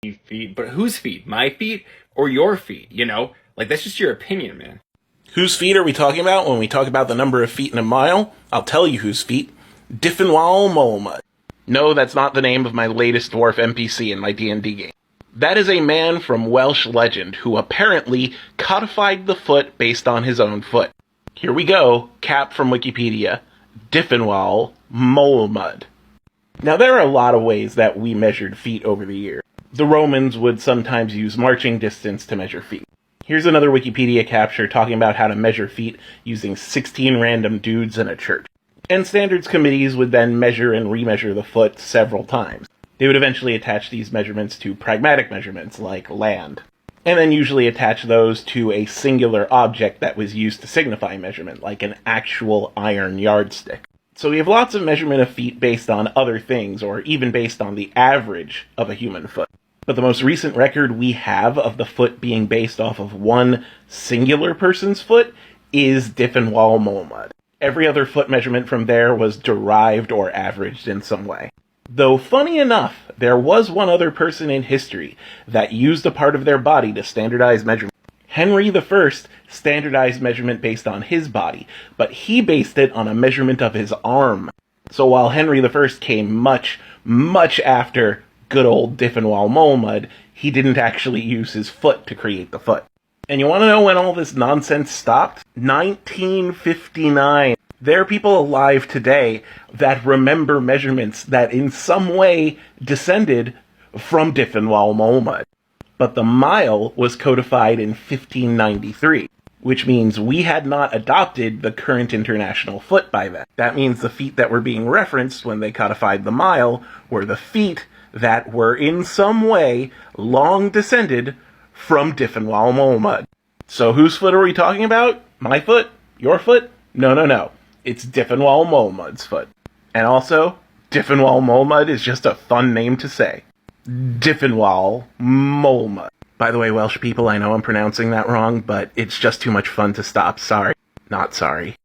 feet, but whose feet? My feet or your feet? You know, like that's just your opinion, man. Whose feet are we talking about when we talk about the number of feet in a mile? I'll tell you whose feet. Diffinwall Moalmud. No, that's not the name of my latest dwarf NPC in my D&D game. That is a man from Welsh legend who apparently codified the foot based on his own foot. Here we go, cap from Wikipedia. Diffinwall Moalmud. Now, there are a lot of ways that we measured feet over the years. The Romans would sometimes use marching distance to measure feet. Here's another Wikipedia capture talking about how to measure feet using 16 random dudes in a church. And standards committees would then measure and remeasure the foot several times. They would eventually attach these measurements to pragmatic measurements, like land, and then usually attach those to a singular object that was used to signify measurement, like an actual iron yardstick. So we have lots of measurement of feet based on other things, or even based on the average of a human foot. But the most recent record we have of the foot being based off of one singular person's foot is Diffinwall Moalmud. Every other foot measurement from there was derived or averaged in some way. Though, funny enough, there was one other person in history that used a part of their body to standardize measurement. Henry I standardized measurement based on his body, but he based it on a measurement of his arm. So while Henry I came much, much after good old Diffinwall Moalmud, he didn't actually use his foot to create the foot. And you want to know when all this nonsense stopped? 1959. There are people alive today that remember measurements that in some way descended from Diffinwall Moalmud. But the mile was codified in 1593, which means we had not adopted the current international foot by then. That means the feet that were being referenced when they codified the mile were the feet that were in some way long descended from Diffinwall Moalmud. So whose foot are we talking about? My foot? Your foot? No. It's Diffinwall Moalmud's foot. And also, Diffinwall Moalmud is just a fun name to say. Diffinwall Moalmud. By the way, Welsh people, I know I'm pronouncing that wrong, but it's just too much fun to stop. Sorry. Not sorry.